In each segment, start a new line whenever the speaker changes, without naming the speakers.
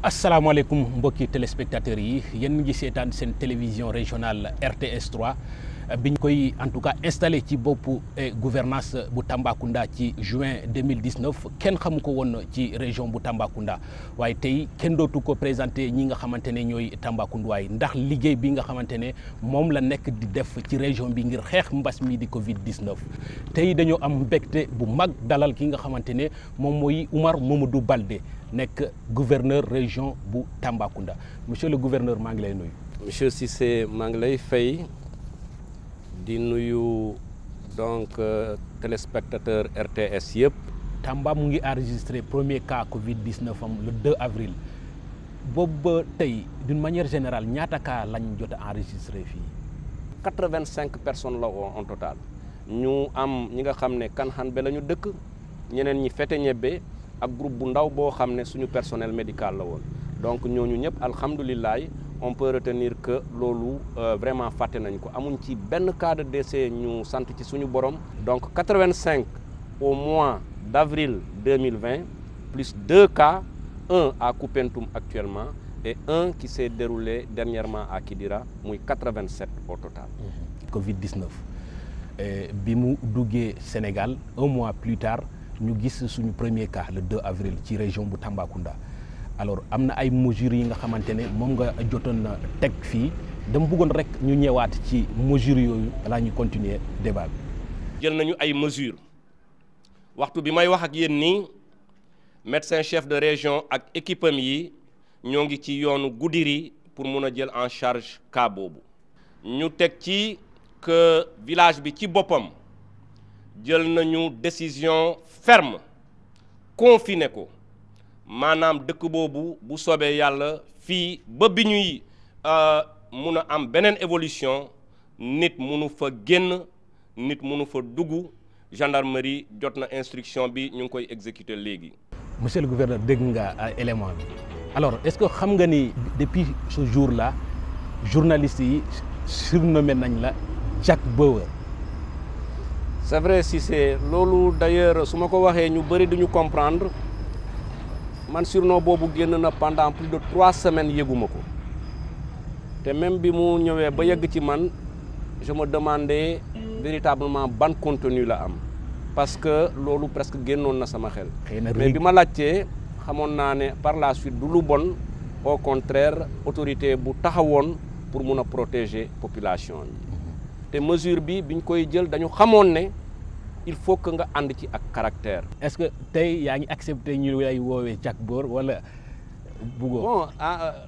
asalaamaaleykum mbokki téléspectateurs yi yéen ngi seetaan seen télévision régionale RTS 3 biñ koy en tout cas installé ci boppu gouvernance bu Tambacounda ci juin 2019 kenn xamu ko woon ci région bu Tambacounda waaye tey kenn dootu ko présenté ñi nga xamante ne ñooy Tambacounda yi ndax liggéey bi nga xamante ne moom la nekk di def ci région bi ngir xeex mbas mi di Covid 19. tey dañoo am mbégte bu mag dalal ki nga xamante ne moom mooy Oumar Mamadou Baldé nekk gouverneur région bu Tambacounda monsieur le gouverneur maa ngi lay nuyu.
monsieur Cissé maa ngi lay fay di nuyu donc téléspectateur RTS yëpp.
Tamba mu ngi enregistré premier cas Covid 19 am le 2 avril boobu ba tey d'une manière générale ñaata cas lañ jot a enregistré fii.
85 personnes la en total ñu am ñi nga xam ne Kanhanbe la ñu dëkk ñeneen ñi Fete Ñebbe ak groupe bu ndaw boo xam ne suñu personnel médical la woon donc ñooñu ñëpp alhamdulilah on peut retenir que loolu vraiment fàtte nañ ko amuñ ci benn cas de décès ñu sant ci suñu borom. donc 85 au mois d'avril 2020 plus 2 cas, un à Koupentoum actuellement et un qui s'est déroulé dernièrement à Kidira muy 87 au total.
Covid 19 bi mu duggee Sénégal un mois plus tard. ñu gis suñu premier cas le 2 avril ci région bu Tambacounda alors am na ay mesures yi nga xamante ne moom nga jotoon na teg fii dama bëggoon rek ñu ñëwaat ci mesures yooyu balaa ñu continuer débat bi.
jël nañu ay mesures waxtu bi may wax ak yéen nii médecin chef de région ak équipe am yi ñoo ngi ci yoonu Goudiri pour mun a jël en charge cas boobu. ñu teg ci que village bi ci boppam jël nañu décision ferme confiné ko maanaam dëkk boobu bu soobee yàlla fii ba bi ñuy mun a am beneen évolution nit munu fa génn nit munu fa dugg gendarmerie jot na instruction bi ñu ngi koy exécuter léegi.
monsieur le gouverneur dégg nga élément bi alors est-ce que xam nga ni depuis ce jour-là journalistes yi surnommé nañ la Jack Bauer.
c'est vrai Cissé loolu d'ailleurs su ma ko waxee ñu bëri duñu comprendre man surnom boobu génn na pendant plus de 3 semaines yëguma ko te même bi mu ñëwee ba yegg ci man je me demandais véritablement ban contenu la am parce que loolu presque génnoon na sama xel. mais bi ma laajtee xamoon naa ne par la suite du lu bon au contraire autorité bu taxawoon pour mun a protéger population yi. te mesure bi biñ koy jël dañu xamoon ne il faut que nga ànd ci ak caractère.
est-ce que tey yaa ngi accepté ñu lay woowee Jack Bauer wala bëggoo.
bon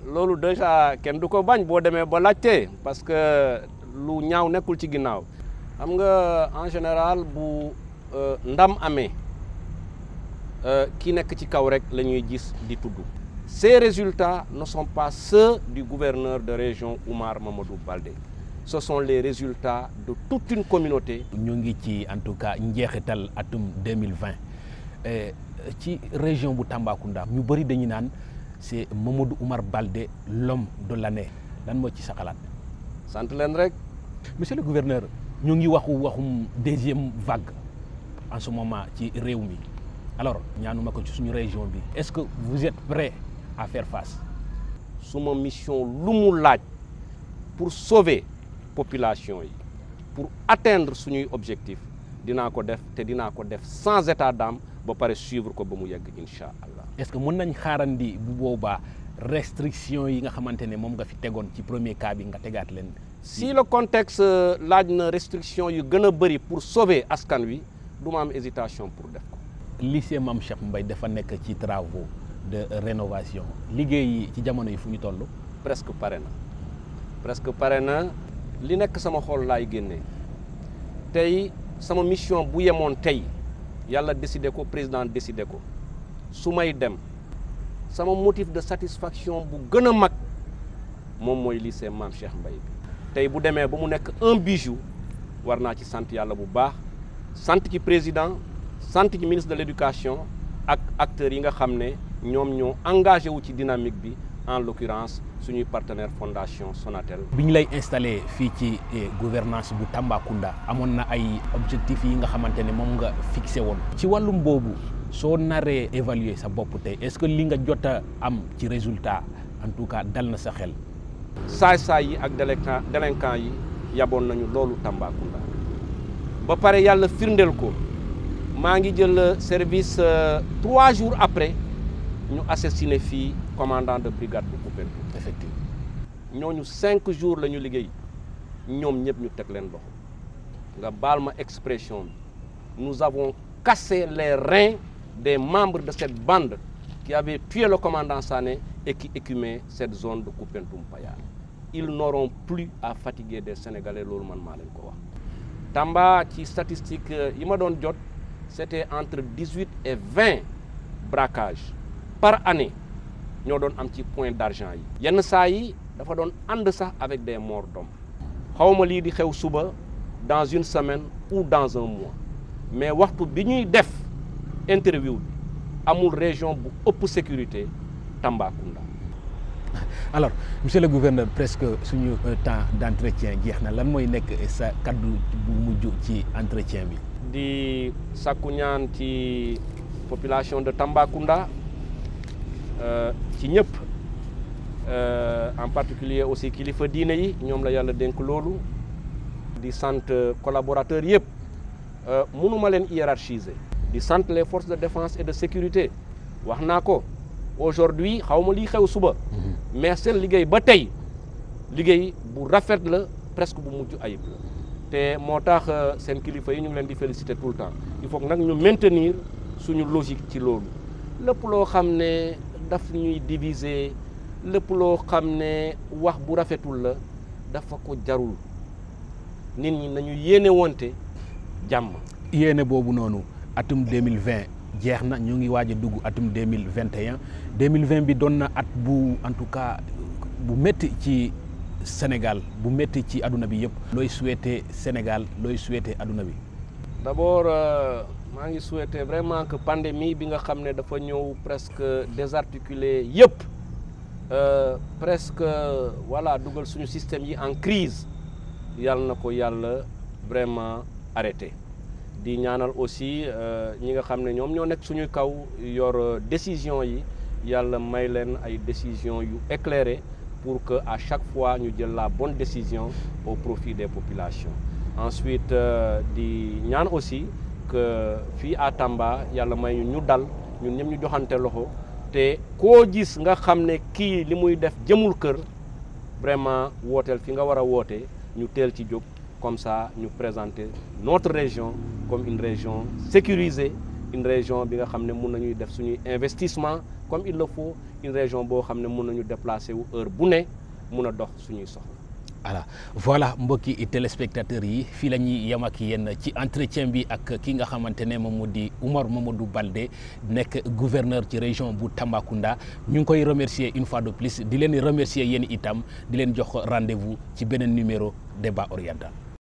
loolu déjà kenn du ko bañ boo demee ba laajtee parce que lu ñaaw nekkul ci ginnaaw. xam nga en général bu ndam amee ki nekk ci kaw rek la ñuy gis di tudd. ces résultats ne sont pas ceux du gouverneur de région Oumar Mamadou Baldé. ce sont les résultats de toute une communauté.
ñu ngi ci en tout cas njeexital atum 2020 ci région bu Tambacounda ñu bëri dañu naan c'est Mamadou Oumar Baldé l'homme de l'année lan moo ci sa xalaat.
sant leen rek.
monsieur le gouverneur ñu ngi waxum deuxième vague en ce moment ci réew mi alors ñaanuma ko ci suñu région bi. est-ce que vous êtes prêt à faire face.
suma mission lu mu laaj pour sauver population yi pour atteindre suñuy objectif dinaa ko def te dinaa ko def sans état d'âme ba pare suivre ko ba mu yegg incha allah.
est-ce que mën nañ xaarandi bu boobaa restriction yi nga xamante ne moom nga fi tegoon ci premier cas bi nga tegaat leen.
si le contexte laaj na restriction yu gën a bëri pour sauver askan wi du ma am hésitation pour def ko.
lycée Mame Cheikh Mbaye dafa nekk ci travaux de rénovation liggéey yi ci jamono yi fu ñu toll.
presque pare na li nekk sama xol laay génnee tey sama mission bu yemoon tey yàlla décidé ko président décidé ko su may dem sama motif de satisfaction bu gën a mag moom mooy lycée Mame Cheikh Mbaye bi tey bu demee ba mu nekk un bijou war naa ci sant yàlla bu baax sant ci président sant ci ministre de l'éducation ak acteurs yi nga xam ne ñoom ñoo engagé wu ci dynamique bi en l'occurrence suñuy partenaire fondation Sonatel.
bi ñu lay installé fii ci gouvernance bu Tambacounda amoon na ay objectifs yi nga xamante ne moom nga fixé woon. ci wàllum boobu soo naree évaluer sa bopp tey est-ce que li nga jot a am ci résultat en tout cas dal na sa xel.
saay-saay yi ak délinquant yi yaboon nañu loolu Tambacounda ba pare yàlla firndeel ko maa ngi jël service 3 jours après ñu assassiné fii commandant de brigade bu Koupentoum.
Effectivement
ñooñu 5 jours la ñu liggéey ñoom ñëpp ñu teg leen loxo nga baal ma expression bi nous avons cassé les reins des membres de cette bande qui avait tué le commandant Sané et qui écumait cette zone de Koupentoum Payar. Ils n'auront plus à fatiguer des Sénégalais, loolu man maa leen ko wax. Tamba ci statistique yi ma doon jot c'était entre 18 et 20 braquages par année ñoo doon am ci point d'argent yi. yenn saa yi dafa doon ànd sax avec des morts d'hommes. xawma lii di xew suba dans une semaine ou dans un mois mais waxtu bi ñuy def interview bi amul région bu ëpp sécurité Tambacounda.
alors monsieur le gouverneur presque suñu temps d'entretien jeex na lan mooy nekk sa kaddu bu mujj ci entretien bi.
di sakku ñaan ci population de Tambacounda ci ñëpp en particulier aussi kilifa diine yi ñoom la yàlla dénk loolu. di sant collaborateurs yëpp mënuma leen hiérarchiser. di sant les forces de défense et de sécurité wax naa ko aujourd'hui xaw ma lii xew suba. mais seen liggéey ba tey liggéey bu rafet la presque bu mujj ayib la te moo tax seen kilifa yi ñu ngi leen di féliciter tout le temps il faut que nag ñu maintenir suñu logique ci loolu lépp loo xam ne daf ñuy diviser lépp loo xam ne wax bu rafetul la dafa ko jarul nit ñi nañu yéene wonte jàmm.
yéene boobu noonu atum 2020 jeex na ñu ngi waaj a dugg atum 2021 2020 bi doon na at bu en tout cas bu métti ci Sénégal bu métti ci adduna bi yëpp. looy souhaiter Sénégal looy souhaiter adduna bi.
d'abord maa ngi souhaiter vraiment que pandémie bi nga xam ne dafa ñëw presque désarticuler yëpp presque voilà dugal suñu système yi en crise yàlla na ko yàlla vraiment arrêté. di ñaanal aussi ñi nga xam ne ñoom ñoo nekk suñuy kaw yor décision yi yàlla may leen ay décision yu éclairées pour que à chaque fois ñu jël la bonne décision au profit des populations. Ensuite di ñaan aussi que fii à Tamba yàlla may ñu dal ñun ñëpp ñu joxante loxo te koo gis nga xam ne kii li muy def jëmul kër vraiment wooteel fi nga war a woote ñu teel ci jóg. Comme ça ñu présenter notre région comme une région sécurisée une région bi nga xam ne mun nañuy def suñuy investissement comme il le faut une région boo xam ne mun nañu déplacer wu heure bu ne mun a dox suñuy soxla.
voilà mbokki téléspectateurs yi fii la ñuy yem ak yéen ci entretien bi ak ki nga xamante ne moom moo di Oumar Mamadou Baldé nekk gouverneur ci région bu Tambacounda ñu ngi koy remercier une fois de plus di leen remercier yéen itam di leen jox rendez-vous ci beneen numéro débat oriental.